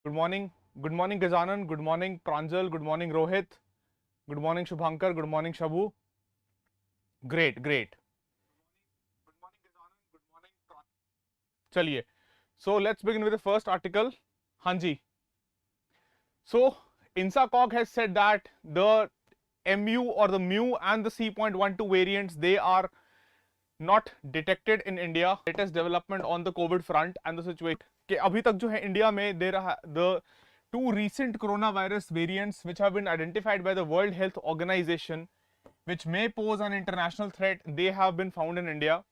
Good morning Gajanan, good morning Pranjal, good morning Rohit, good morning Shubhankar, good morning Shabu. Great. चलिए, so let's begin with the first article. हाँ जी, so INSACOG has said that the MU or the mu and the C.12 variants, they are not detected in India. Latest development on the COVID front and the situation कि अभी तक जो है India में दे रहा the two recent coronavirus variants which have been identified by the World Health Organization which may pose an international threat, they have been found in India.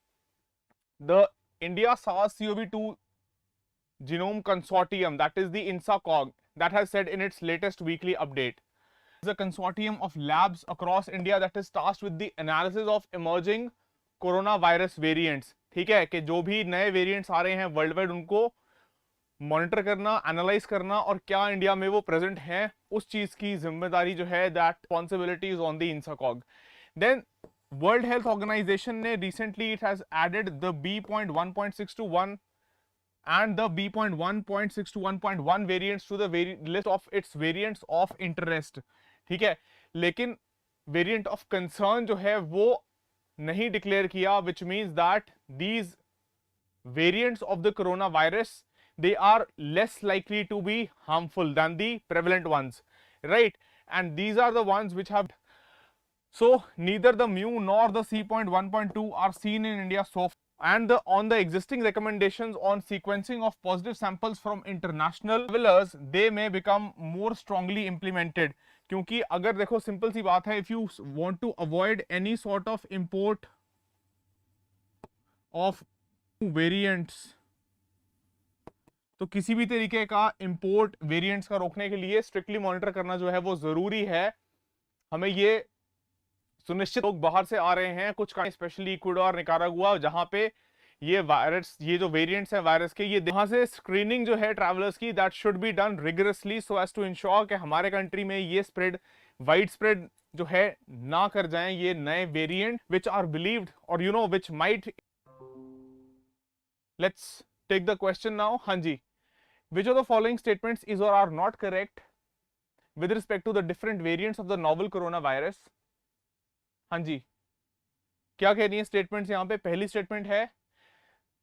The India SARS-CoV-2 Genome Consortium, that is the INSACOG, that has said in its latest weekly update. It's a consortium of labs across India that is tasked with the analysis of emerging coronavirus variants. ठीक है कि जो भी नए variants आ रहे हैं world wide उनको monitor करना, एनालाइज करना और क्या इंडिया में वो प्रेजेंट हैं, उस चीज की जिम्मेदारी जो है that responsibility is on the INSACOG. Then World Health Organization ने recently it has added the B.1.621 and the B.1.6 to 1.1 variants to the list of its variants of interest. ठीक है, लेकिन वेरिएंट ऑफ कंसर्न जो है वो नहीं declare किया, which means that these variants of the coronavirus, they are less likely to be harmful than the prevalent ones, right? And these are the ones which have, so neither the mu nor the C.1.2 are seen in India so far. And on the existing recommendations on sequencing of positive samples from international travelers, they may become more strongly implemented. क्योंकि अगर देखो simple सी बात है, if you want to avoid any sort of import of variants, तो किसी भी तरीके का इंपोर्ट वेरिएंट्स का रोकने के लिए स्ट्रिक्टली मॉनिटर करना जो है वो जरूरी है. हमें ये सुनिश्चित लोग बाहर से आ रहे हैं कुछ स्पेशली इक्वाडोर, निकारागुआ, जहां पे ये वायरस, ये जो वेरिएंट्स हैं वायरस के, ये वहां से स्क्रीनिंग जो है ट्रैवलर्स की, that should be done rigorously so as to ensure कि हमारे कंट्री में ये स्प्रेड, वाइड स्प्रेड जो है ना कर जाएं ये नए variant which are believed or you know which might. Let's take the question now. हाँ जी, which of the following statements is or are not correct with respect to the different variants of the novel corona virus. हाँ जी, क्या कह रही है statements यहां पे. पहली स्टेटमेंट है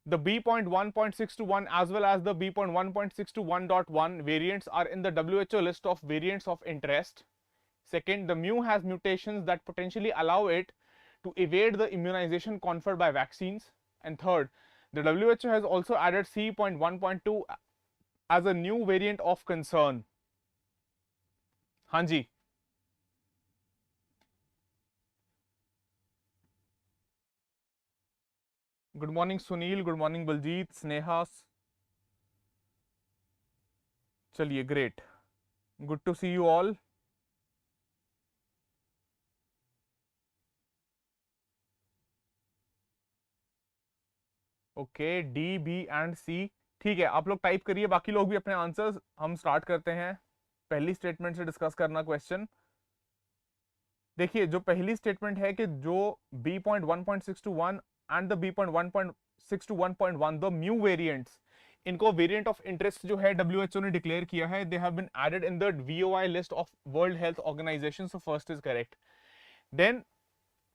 the B.1.621 as well as the B.1.621.1 variants are in the WHO list of variants of interest. Second, the mu has mutations that potentially allow it to evade the immunization conferred by vaccines. And third, the WHO has also added C.1.2 as a new variant of concern. हाँ जी, good morning Sunil, good morning Baljit, Sneha. चलिए great, good to see you all. Okay, D, B and C. ठीक है, आप लोग type करिए, बाकी लोग भी अपने आंसर्स. हम स्टार्ट करते हैं पहली स्टेटमेंट से डिस्कस करना क्वेश्चन. देखिए, जो पहली स्टेटमेंट है कि जो B.1.621 and the B.1.6 to 1.1 the mu variants, इनको वेरिएंट ऑफ इंटरेस्ट जो है WHO ने डिक्लेयर किया है. They have been added in the VOI list of World Health Organization. So first is correct. Then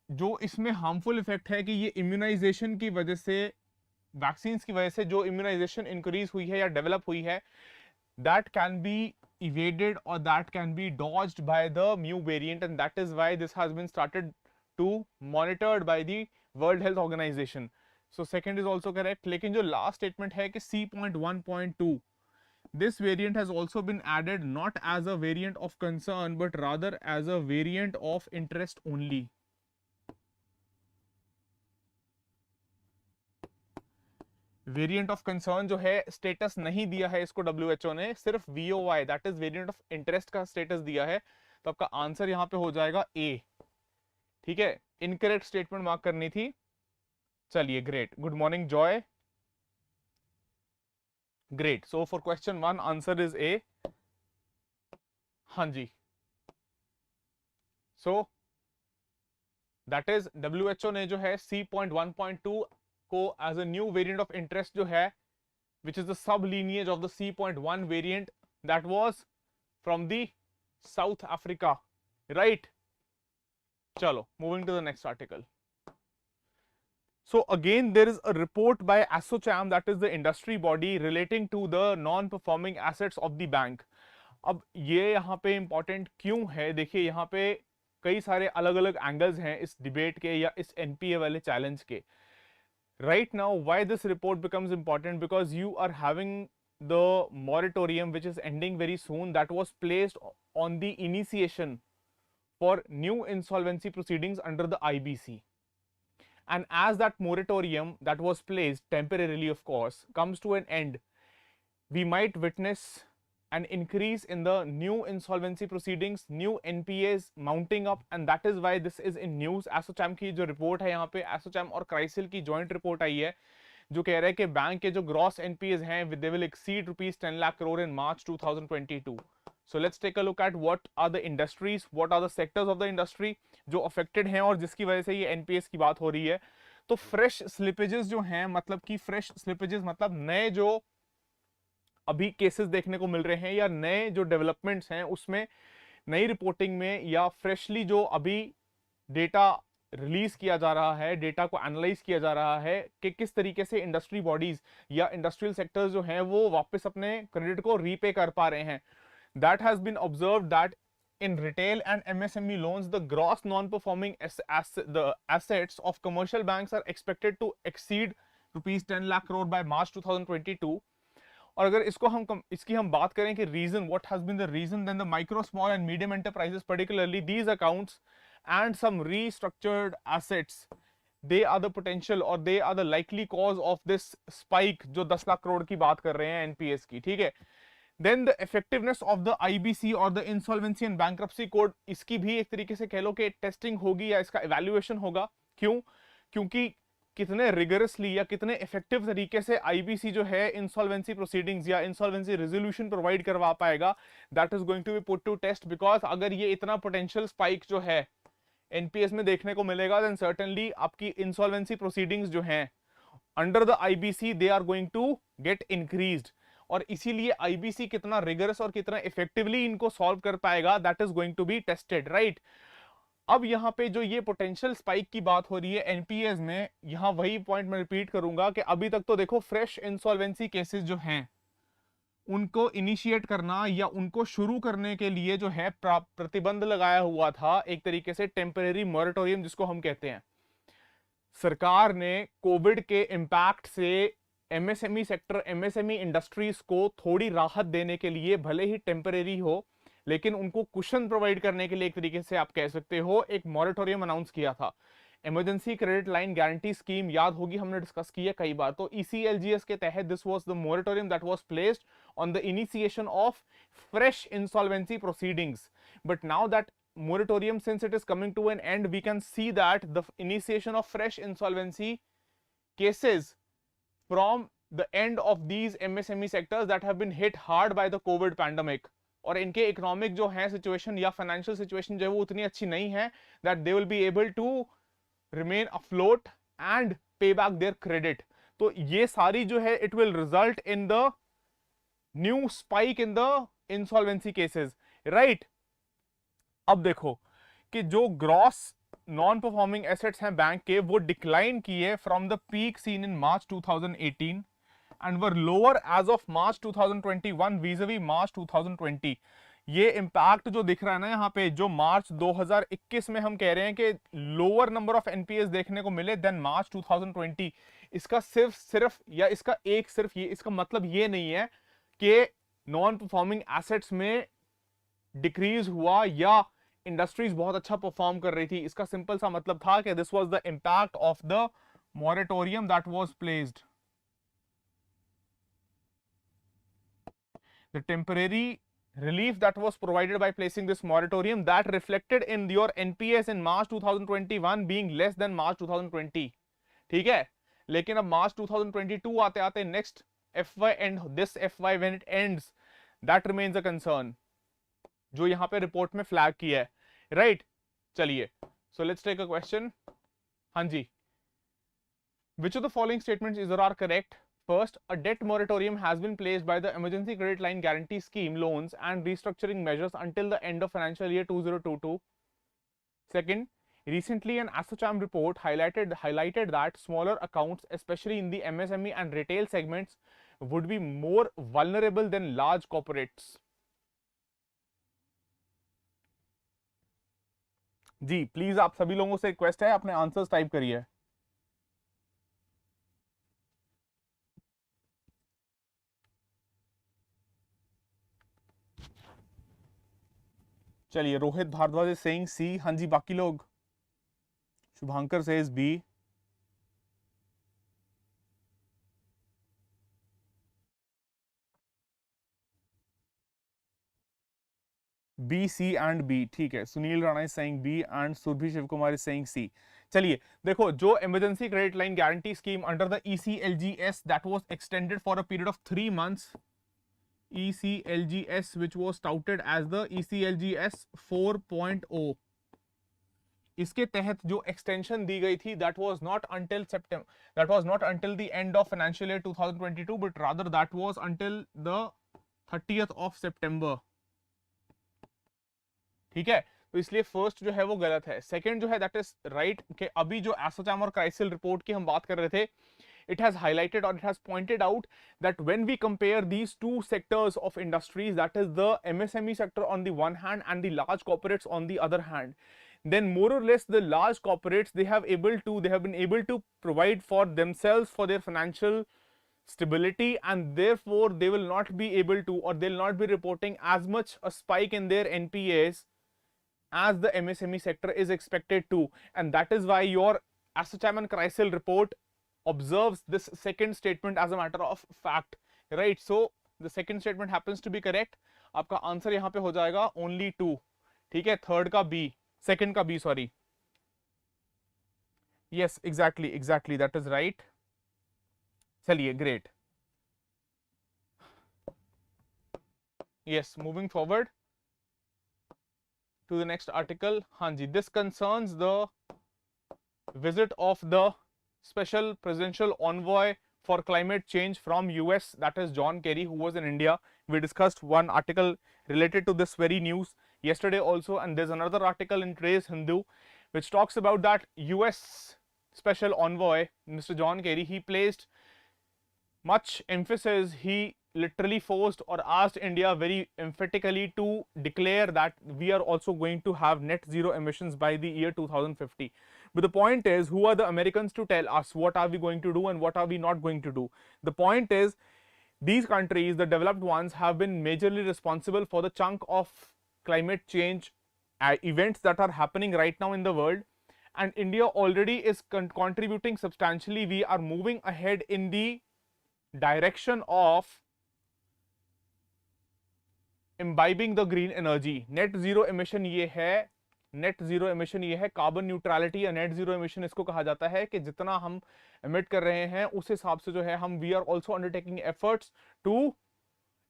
जो इसमें हार्मफुल इफेक्ट है कि ये इम्यूनाइजेशन की वजह से, वैक्सीन की वजह से जो इम्यूनाइजेशन इंक्रीज हुई है या डेवलप हुई है, that can be evaded or that can be dodged by the mu variant, and that is why this has been started to monitored by the World Health Organization. So second is also correct. लेकिन जो last statement है कि C.1.2, this variant has also been added not as a variant of concern but rather as a variant of interest only. Variant of concern जो है status नहीं दिया है इसको WHO ने, सिर्फ VOI that is variant of interest का status दिया है. तो आपका आंसर यहां पे हो जाएगा ए. ठीक है, इनकरेक्ट स्टेटमेंट मार्क करनी थी. चलिए great, good morning Joy. Great, so for question 1 answer is A. हाँ जी, सो दैट इज WHO ने जो है C.1.2 को as a new variant of interest जो है, which is the sub lineage of the C.1 variant, that was from the South Africa, right? Chalo, moving to the next article. So again, there is a report by ASSOCHAM, that is the industry body, relating to the non-performing assets of the bank. अब ये यहाँ पे important क्यों है? देखिए यहाँ पे कई सारे अलग अलग एंगल्स हैं इस डिबेट के या इस एनपीए वाले चैलेंज के. Right now, why this report becomes important? Because you are having the moratorium which is ending very soon, that was placed on the initiation for new insolvency proceedings under the IBC. And as that moratorium that was placed temporarily, of course, comes to an end, we might witness an increase in the new insolvency proceedings, new NPAs mounting up, and that is why this is in news. ASSOCHAM की जो report है यहाँ पे, ASSOCHAM और क्राइसिल की joint report आई है जो कह रहा है कि बैंक के जो ग्रॉस NPAs हैं they will exceed rupees 10 lakh crore in March 2022. So let's take a look at what are the industries, what are the sectors of the industry जो affected हैं और जिसकी वजह से ये NPAs की बात हो रही है. तो fresh slippages जो हैं, मतलब कि fresh slippages मतलब नए जो अभी केसेस देखने को मिल रहे हैं या नए जो डेवलपमेंट्स हैं उसमें नई रिपोर्टिंग में या फ्रेशली जो अभी डेटा रिलीज किया जा रहा है, डेटा को एनालाइज किया जा रहा है कि किस तरीके से इंडस्ट्री बॉडीज या इंडस्ट्रियल सेक्टर्स जो हैं वो वापस अपने क्रेडिट को रीपे कर पा रहे हैं. That has been observed that in retail and MSME loans, the gross non-performing assets of commercial banks are expected to exceed rupees 10 lakh crore by March 2022. और अगर इसकी हम बात करें कि reason, what has been the reason, then the micro small and medium enterprises particularly these accounts and some restructured assets, they are the potential or they are the likely cause of this spike जो 10 लाख करोड़ की बात कर रहे हैं NPS की. ठीक है, then the effectiveness of the IBC और the insolvency and bankruptcy code, इसकी भी एक तरीके से कह लो कि टेस्टिंग होगी या इसका इवैल्यूएशन होगा. क्यों? क्योंकि कितने रिगरसली या कितने इफेक्टिव तरीके से आईबीसी जो है इंसॉल्वेंसी प्रोसीडिंग्स या इंसॉल्वेंसी रेजोल्यूशन प्रोवाइड करवा पाएगा, that is going to be put to test. Because अगर ये इतना पोटेंशियल स्पाइक जो है एनपीएस में देखने को मिलेगा, देन सर्टेनली आपकी इंसॉल्वेंसी प्रोसीडिंग्स जो हैं under the IBC they are going to get increased. और इसीलिए आईबीसी कितना रिगरस और कितना इफेक्टिवली इनको सॉल्व कर पाएगा, that is going to be tested, right. अब यहाँ पे जो ये पोटेंशियल स्पाइक की बात हो रही है एनपीएस में, यहाँ वही पॉइंट मैं रिपीट करूंगा कि अभी तक तो देखो फ्रेश इंसॉल्वेंसी केसेस जो हैं उनको इनिशिएट करना या उनको शुरू करने के लिए जो है प्रतिबंध लगाया हुआ था, एक तरीके से टेम्परेरी मॉरेटोरियम जिसको हम कहते हैं. सरकार ने कोविड के इम्पैक्ट से एमएसएमई सेक्टर, एमएसएमई इंडस्ट्रीज को थोड़ी राहत देने के लिए, भले ही टेम्परेरी हो लेकिन उनको कुशन प्रोवाइड करने के लिए एक तरीके से आप कह सकते हो एक मॉरेटोरियम अनाउंस किया था. Emergency credit line guarantee scheme याद होगी, हमने डिस्कस की है कई बार. तो ईसीएलजीएस के तहत this was the moratorium that was placed on the initiation of fresh insolvency proceedings. But now that moratorium, since it is coming to an end, we can see that the initiation of fresh insolvency cases from the end of these MSME sectors that have been hit hard by the COVID pandemic. और इनके economic जो है situation या financial situation जो है वो उतनी अच्छी नहीं है that they will be able to remain afloat and pay back their credit. तो ये सारी जो है it will result in the new spike in the insolvency cases, right. अब देखो कि जो ग्रॉस नॉन परफॉर्मिंग एसेट्स हैं बैंक के वो डिक्लाइन किए from the peak seen in March 2018 and were lower as of March 2021 vis-a-vis March 2020. ये impact जो दिख रहा है ना यहाँ पे, जो मार्च 2021 में हम कह रहे हैं कि लोअर नंबर ऑफ एनपीएस देखने को मिले देन मार्च 2020, इसका सिर्फ या इसका सिर्फ ये, इसका मतलब ये नहीं है कि नॉन परफॉर्मिंग एसेट्स में डिक्रीज हुआ या इंडस्ट्रीज बहुत अच्छा परफॉर्म कर रही थी. इसका सिंपल सा मतलब था कि this was the impact of the moratorium that was placed. The temporary relief that was provided by placing this moratorium that reflected in your NPS in March 2021 being less than March 2020. ठीक है, लेकिन अब March 2022 आते आते next FY and this FY when it ends, that remains a concern जो यहाँ पे report में फ्लैग किया है, राइट. चलिए, so let's take a question. हाँ जी, which of the following statements is or are correct? First, a debt moratorium has been placed by the Emergency Credit Line Guarantee Scheme loans and restructuring measures until the end of financial year 2022. Second, recently an ASSOCHAM report highlighted that smaller accounts, especially in the MSME and retail segments, would be more vulnerable than large corporates. जी please आप सभी लोगों से request है अपने answers type करिए. चलिए, Rohit Bhardwaj is saying C. हाँ जी, बाकी लोग. Shubhankar says B. B, C and B. ठीक है, Sunil Rana is saying B and Surbhi Shiv Kumar is saying C. चलिए देखो, जो emergency credit line guarantee scheme under the ECLGS that was extended for a period of 3 months, ECLGS which was touted as the ECLGS 4.0, इसके तहत जो extension दी गई थी that was not until the end of financial year 2022 but rather that was until the 30th of September. ठीक है, तो इसलिए first जो है वो गलत है. सेकंड जो है दैट इज राइट कि अभी जो एसोचैम और क्राइसिल रिपोर्ट की हम बात कर रहे थे, it has highlighted or it has pointed out that when we compare these two sectors of industries, that is the MSME sector on the one hand and the large corporates on the other hand, then more or less the large corporates they have been able to provide for themselves for their financial stability, and therefore they will not be able to, or they'll not be reporting as much a spike in their NPAs as the MSME sector is expected to. And that is why your ASSOCHAM and CRISIL report observes this second statement as a matter of fact, right? So the second statement happens to be correct. आपका answer यहाँ पे हो जाएगा only 2. ठीक है, third का B, second का B, sorry. yes, exactly that is right. चलिए, great. yes, moving forward to the next article. हाँ जी, this concerns the visit of the special presidential envoy for climate change from US, that is John Kerry, who was in India. We discussed one article related to this very news yesterday also, and there's another article in today's Hindu which talks about that US special envoy Mr. John Kerry, he placed much emphasis, he literally forced or asked India very emphatically to declare that we are also going to have net zero emissions by the year 2050. But the point is, who are the Americans to tell us what are we going to do and what are we not going to do? The point is, these countries, the developed ones, have been majorly responsible for the chunk of climate change events that are happening right now in the world, and India already is contributing substantially. We are moving ahead in the direction of imbibing the green energy. Net zero emission ये है, net zero emission ये है, carbon neutrality या net zero emission इसको कहा जाता है कि जितना हम एमिट कर रहे हैं उस हिसाब से जो है हम we are also undertaking efforts to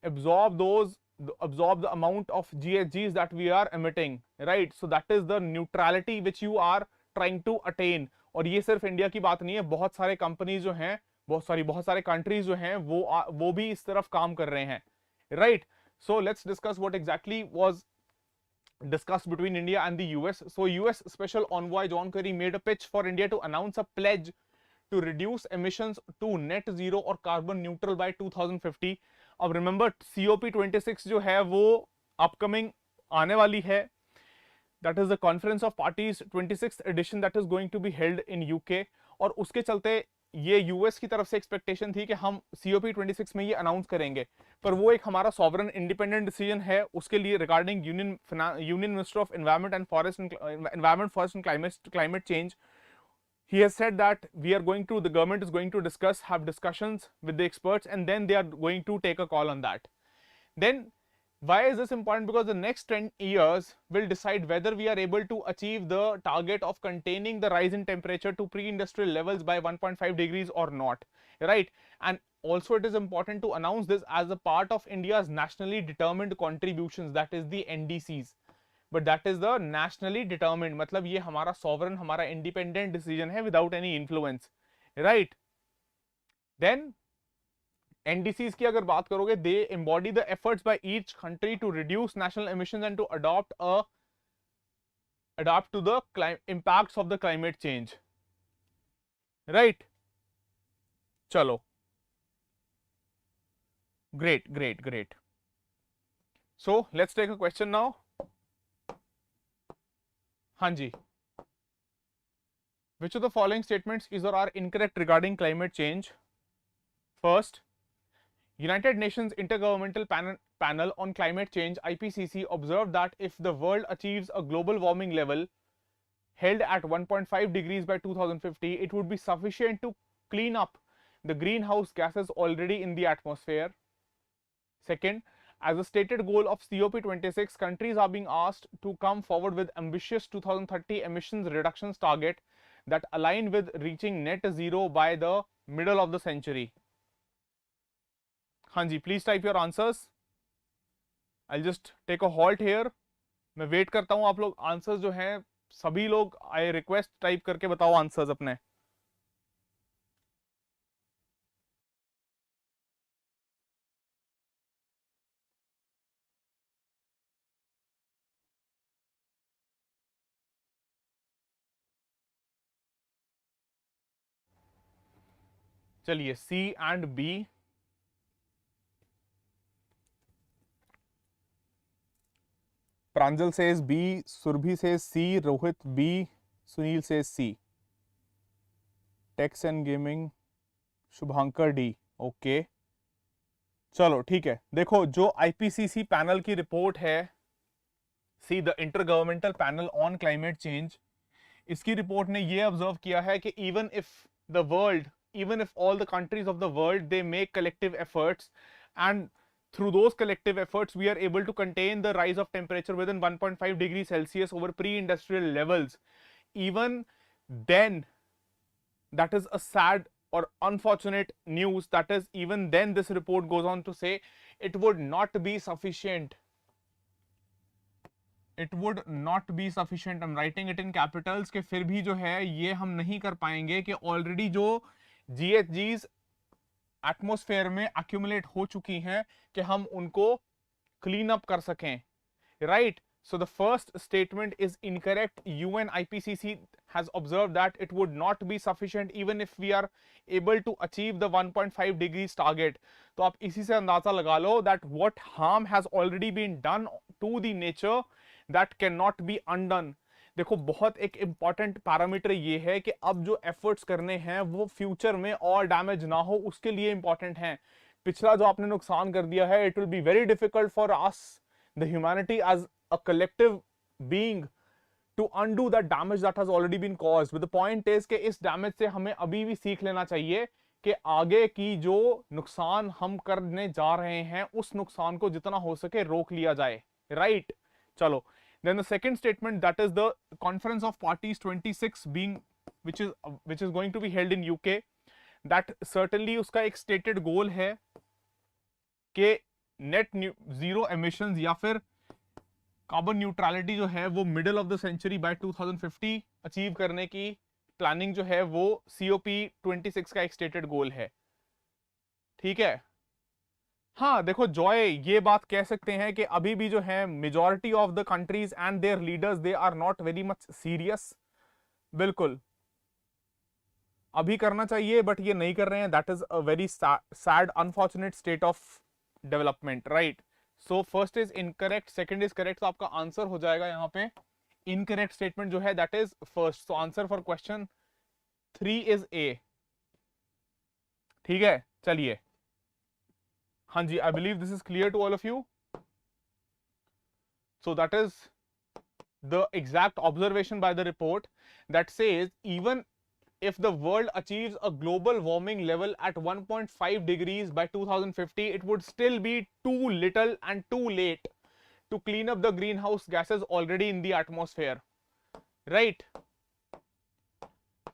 absorb the amount of GHGs that we are emitting, right? So that is the neutrality which you are trying to attain. और ये सिर्फ इंडिया की बात नहीं है, बहुत सारे कंपनीज जो हैं, बहुत सारे कंट्रीज जो हैं वो भी इस तरफ काम कर रहे हैं, right? So let's discuss what exactly was discussed between India and the US. So US Special Envoy John Kerry made a pitch for India to announce a pledge to reduce emissions to net zero or carbon neutral by 2050. अब remember COP26 जो है वो upcoming आने वाली है. That is the Conference of Parties 26th edition that is going to be held in UK. और उसके चलते ये यूएस की तरफ से एक्सपेक्टेशन थी कि हम COP26 में ये अनाउंस करेंगे, पर वो एक हमारा सॉवरन इंडिपेंडेंट डिसीजन है. उसके लिए regarding union minister of environment forest and climate change, he has said that the government is going to have discussions with the experts, and then they are going to take a call on that. Then why is this important? Because the next 10 years will decide whether we are able to achieve the target of containing the rise in temperature to pre-industrial levels by 1.5 degrees or not, right? And also it is important to announce this as a part of India's nationally determined contributions, that is the NDCs. But that is the nationally determined, मतलब ये हमारा sovereign, हमारा independent decision है without any influence, right? Then NDCs की अगर बात करोगे, they embody the efforts by each country to reduce national emissions and to adapt to the impacts of the climate change. Right? चलो, great. So let's take a question now. हाँ जी. Which of the following statements is or are incorrect regarding climate change? First, United Nations Intergovernmental Panel on Climate Change (IPCC) observed that if the world achieves a global warming level held at 1.5 degrees by 2050, it would be sufficient to clean up the greenhouse gases already in the atmosphere. Second, as a stated goal of COP26, countries are being asked to come forward with ambitious 2030 emissions reductions target that align with reaching net zero by the middle of the century. हाँ जी, please type your answers. I'll just take a halt here. मैं wait करता हूँ, आप लोग answers जो हैं सभी लोग आई रिक्वेस्ट टाइप करके बताओ आंसर्स अपने. चलिए, C and B. Pranjal says B, Surbhi says C, Rohit B, Sunil says C. Techs and gaming Shubhankar D. Okay, चलो ठीक है. देखो, जो आईपीसीसी पैनल की रिपोर्ट है, see the intergovernmental panel on climate change, इसकी रिपोर्ट ने ये ऑब्जर्व किया है कि even if all the countries of the world they make collective efforts, and through those collective efforts we are able to contain the rise of temperature within 1.5 degrees Celsius over pre-industrial levels, even then that is a sad or unfortunate news. That is, even then this report goes on to say it would not be sufficient. It would not be sufficient. I'm writing it in capitals कि फिर भी जो है ये हम नहीं कर पाएंगे कि ऑलरेडी जो GHGs एटमॉस्फेयर में accumulate हो चुकी हैं कि हम उनको clean up कर सकें. Right? So the first statement is incorrect. UN IPCC has observed that it would not be sufficient even if we are able to achieve the 1.5 degrees target. तो आप इसी से अंदाजा लगा लो that what harm has already been done to the nature that cannot be undone. देखो, बहुत एक important parameter ये है कि अब जो एफर्ट्स करने हैं वो फ्यूचर में और डैमेज ना हो उसके लिए इंपॉर्टेंट हैं. पिछला जो आपने नुकसान कर दिया है, it will be very difficult for us the humanity as a collective being to undo that damage that has already been caused. But the point is कि इस डैमेज से हमें अभी भी सीख लेना चाहिए कि आगे की जो नुकसान हम करने जा रहे हैं उस नुकसान को जितना हो सके रोक लिया जाए. राइट? चलो. Then the second statement, that is the Conference of Parties 26 being which is going to be held in UK, that certainly उसका एक stated goal है कि net zero emissions या फिर carbon neutrality जो है वो middle of the century by 2050 achieve करने की planning जो है वो COP26 का एक stated goal है. ठीक है. हाँ, देखो जॉय, ये बात कह सकते हैं कि अभी भी जो है majority of the countries and their leaders they are not very much serious. बिल्कुल, अभी करना चाहिए बट ये नहीं कर रहे हैं. That is a very sad unfortunate state of development. Right? So first is incorrect, second is correct. तो आपका आंसर हो जाएगा यहाँ पे इनकरेक्ट स्टेटमेंट जो है that is first. So answer for question 3 is a. ठीक है, चलिए. हाँ जी, I believe this is clear to all of you. So that is the exact observation by the report that says even if the world achieves a global warming level at 1.5 degrees by 2050, it would still be too little and too late to clean up the greenhouse gases already in the atmosphere. Right?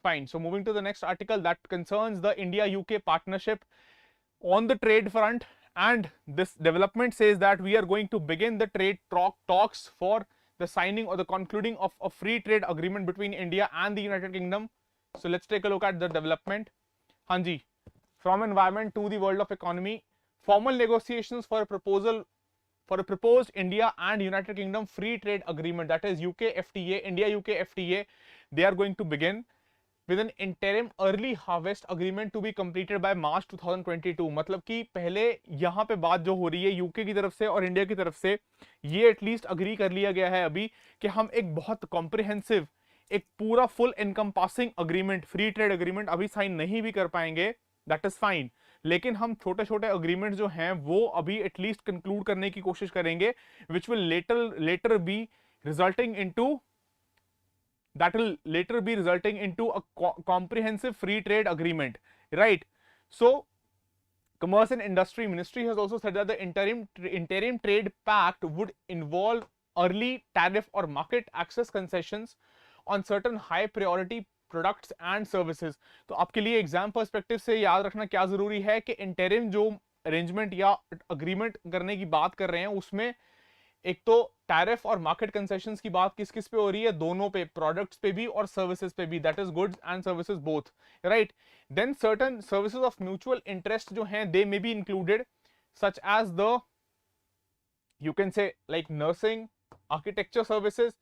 Fine. So moving to the next article that concerns the India-UK partnership on the trade front. And this development says that we are going to begin the trade talks for the signing or the concluding of a free trade agreement between India and the United Kingdom. So let's take a look at the development. हाँ जी, from environment to the world of economy. Formal negotiations for a proposed India and United Kingdom free trade agreement, that is UK FTA, India UK FTA, they are going to begin with an interim early harvest agreement to be completed by March 2022. मतलब कि पहले यहाँ पे बात जो हो रही है यूके की तरफ से और इंडिया की तरफ से, ये एटलीस्ट अग्री कर लिया गया है अभी कि हम एक बहुत कॉम्प्रिहेंसिव, एक पूरा full encompassing agreement, free trade agreement अभी साइन नहीं भी कर पाएंगे, दैट इज फाइन, लेकिन हम छोटे छोटे अग्रीमेंट जो हैं वो अभी एटलीस्ट कंक्लूड करने की कोशिश करेंगे, which will later B resulting into that will later be resulting into a comprehensive free trade agreement, right? So Commerce and Industry Ministry has also said that the interim trade pact would involve early tariff or market access concessions on certain high priority products and services. तो आपके लिए exam perspective से याद रखना क्या जरूरी है कि इंटरिम जो अरेंजमेंट या अग्रीमेंट करने की बात कर रहे हैं उसमें एक तो टैरिफ और मार्केट कंसेशंस की बात किस किस पे हो रही है, दोनों पे, प्रोडक्ट्स पे भी और सर्विसेज पे भी, that is goods and services both, right? Then certain services of mutual interest जो हैं they may be included, such as the you can say like nursing, architecture services,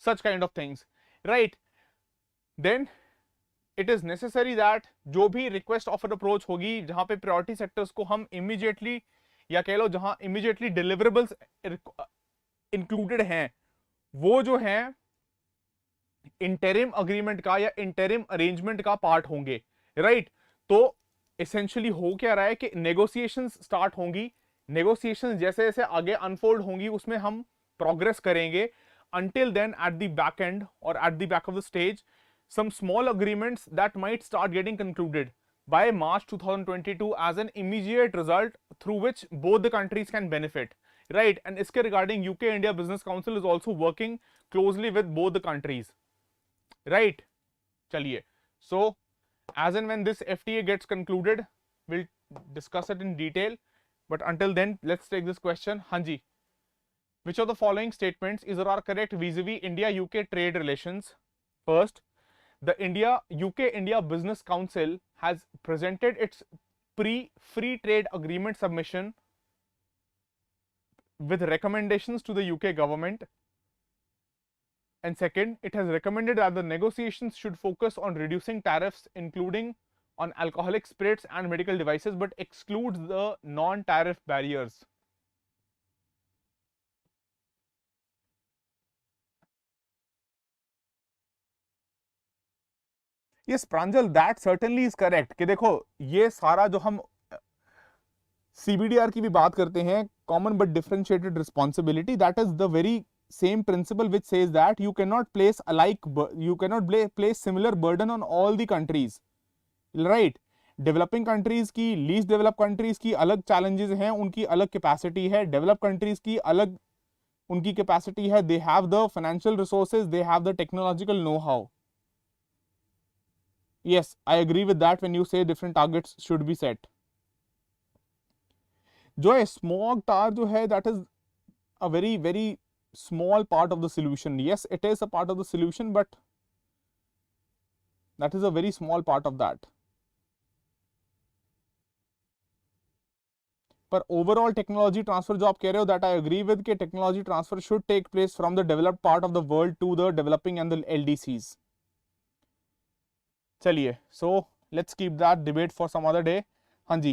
such kind of things, right? Then it is necessary that जो भी request offer approach होगी जहां पे priority sectors को हम immediately, या कह लो जहां इमीडिएटली डिलीवरेबल्स इंक्लूडेड हैं, वो जो है इंटरिम अग्रीमेंट का या इंटरिम अरेंजमेंट का पार्ट होंगे, राइट? तो एसेंशियली हो क्या रहा है कि नेगोशिएशंस स्टार्ट होंगी, नेगोशिएशंस जैसे जैसे आगे अनफोल्ड होंगी उसमें हम प्रोग्रेस करेंगे, until then at the back end or at the back of the stage some small agreements that might start getting concluded by March 2022 as an immediate result through which both the countries can benefit, right? And iske regarding UK India Business Council is also working closely with both the countries, right? Chaliye, so as and when this FTA gets concluded we'll discuss it in detail, but until then let's take this question. Hanji, which of the following statements is or are correct vis-a-vis India UK trade relations? First, the UK India Business Council has presented its pre-free trade agreement submission with recommendations to the UK government. And second, it has recommended that the negotiations should focus on reducing tariffs, including on alcoholic spirits and medical devices, but excludes the non-tariff barriers. Yes, Pranjal, that certainly is correct. कि देखो ये सारा जो हम CBDR की भी बात करते हैं, common but differentiated responsibility, that is the very same principle which says that you cannot place similar burden on all the countries, right? Developing countries की, लीस्ट डेवलप कंट्रीज की अलग चैलेंजेस हैं, उनकी अलग कैपेसिटी है, डेवलप कंट्रीज की अलग उनकी कैपेसिटी है, they have the financial resources, they have the technological know how. Yes, I agree with that when you say different targets should be set. जो है smog tar जो है, that is a very very small part of the solution. Yes, it is a part of the solution, but that is a very small part of that. पर overall technology transfer जो आप कह रहे हो, that I agree with कि technology transfer should take place from the developed part of the world to the developing and the LDCs. चलिए, so let's keep that debate for some other day. हाँ जी,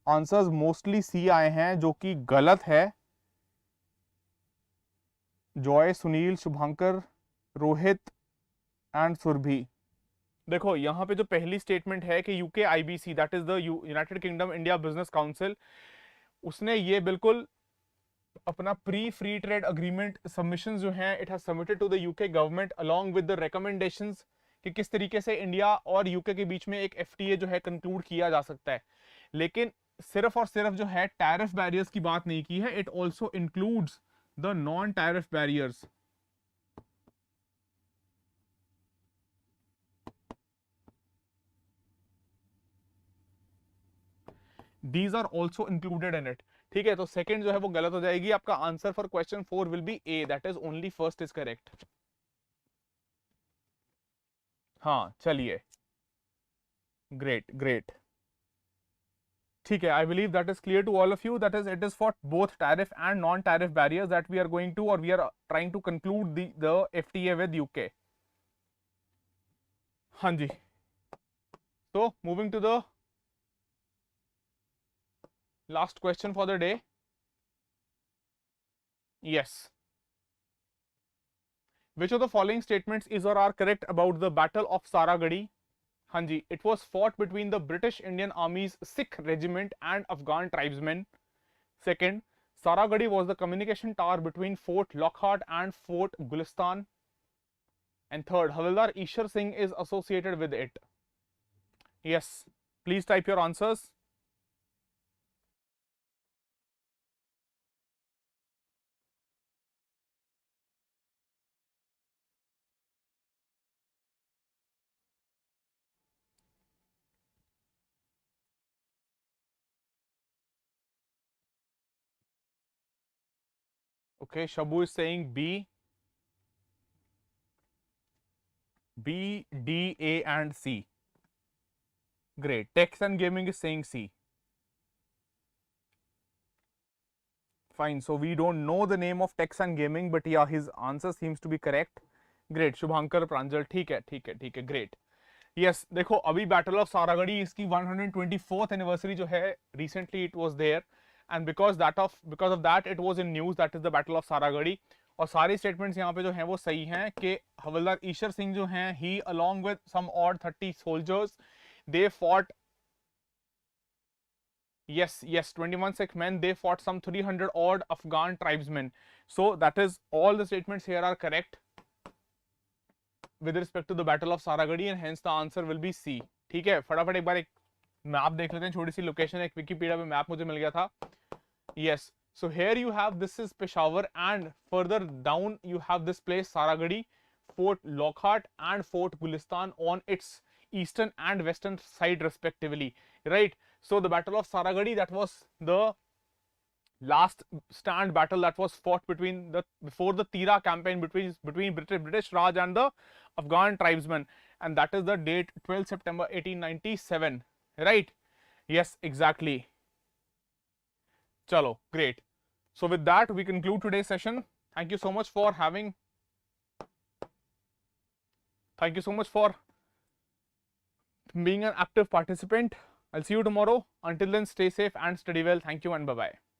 answers mostly सी आए हैं जो कि गलत है. Joy, Sunil, Shubhankar, Rohit and Surabhi. देखो यहां पे जो पहली स्टेटमेंट है कि UK IBC, that is the United Kingdom India Business Council, उसने ये बिल्कुल अपना pre free trade agreement submission जो हैं it has submitted to the UK government along with the recommendations कि किस तरीके से इंडिया और यूके के बीच में एक एफटीए जो है कंक्लूड किया जा सकता है. लेकिन सिर्फ और सिर्फ जो है टैरिफ बैरियर्स की बात नहीं की है, it also includes the non tariff barriers. These are also included in it. ठीक है, तो सेकंड जो है वो गलत हो जाएगी. आपका answer for question 4 will be A, that is only first is correct. हाँ चलिए, ग्रेट ग्रेट. ठीक है, I believe that is clear to all of you. That is, it is for both tariff and non-tariff barriers that we are going to, or we are trying to conclude the FTA with UK. हाँ जी. So moving to the last question for the day. Yes. Which of the following statements is or are correct about the Battle of Saragarhi? Hanji, it was fought between the British Indian Army's Sikh regiment and Afghan tribesmen. Second, Saragarhi was the communication tower between Fort Lockhart and Fort Gulistan. And third, Havildar Ishar Singh is associated with it. Yes, please type your answers. Okay, Shabu is saying B. B, D, A and C. Great. Text and Gaming is saying C. Fine. So we don't know the name of Text and Gaming, but yeah, his answer seems to be correct. Great. Shubhankar Pranjal. ठीक है. Great. Yes. देखो अभी Battle of Saragarhi इसकी 124th anniversary जो है recently it was there, and because of that it was in news, that is the Battle of Saragarhi. और सारे statements यहाँ पे जो हैं वो सही हैं कि हवलदार ईशर सिंह जो हैं, he along with some odd 30 soldiers, they fought, yes, 21 Sikh men, they fought some 300 odd Afghan tribesmen. So that is, all the statements here are correct with respect to the Battle of Saragarhi, and hence the answer will be C. ठीक है, फटाफट एक बार एक map देख लेते हैं, छोटी सी location, एक विकिपीडिया पे मैप मुझे मिल गया था. Yes, so here you have, this is Peshawar, and further down you have this place Saragarhi, Fort Lockhart and Fort Gulistan on its eastern and western side respectively, right? So the Battle of Saragarhi, that was the last stand battle that was fought before the Tira campaign between British Raj and the Afghan tribesmen, and that is the date 12 September 1897, right? Yes, exactly. Chalo, great. So with that we conclude today's session. Thank you so much for being an active participant. I'll see you tomorrow. Until then, stay safe and study well. Thank you and bye-bye.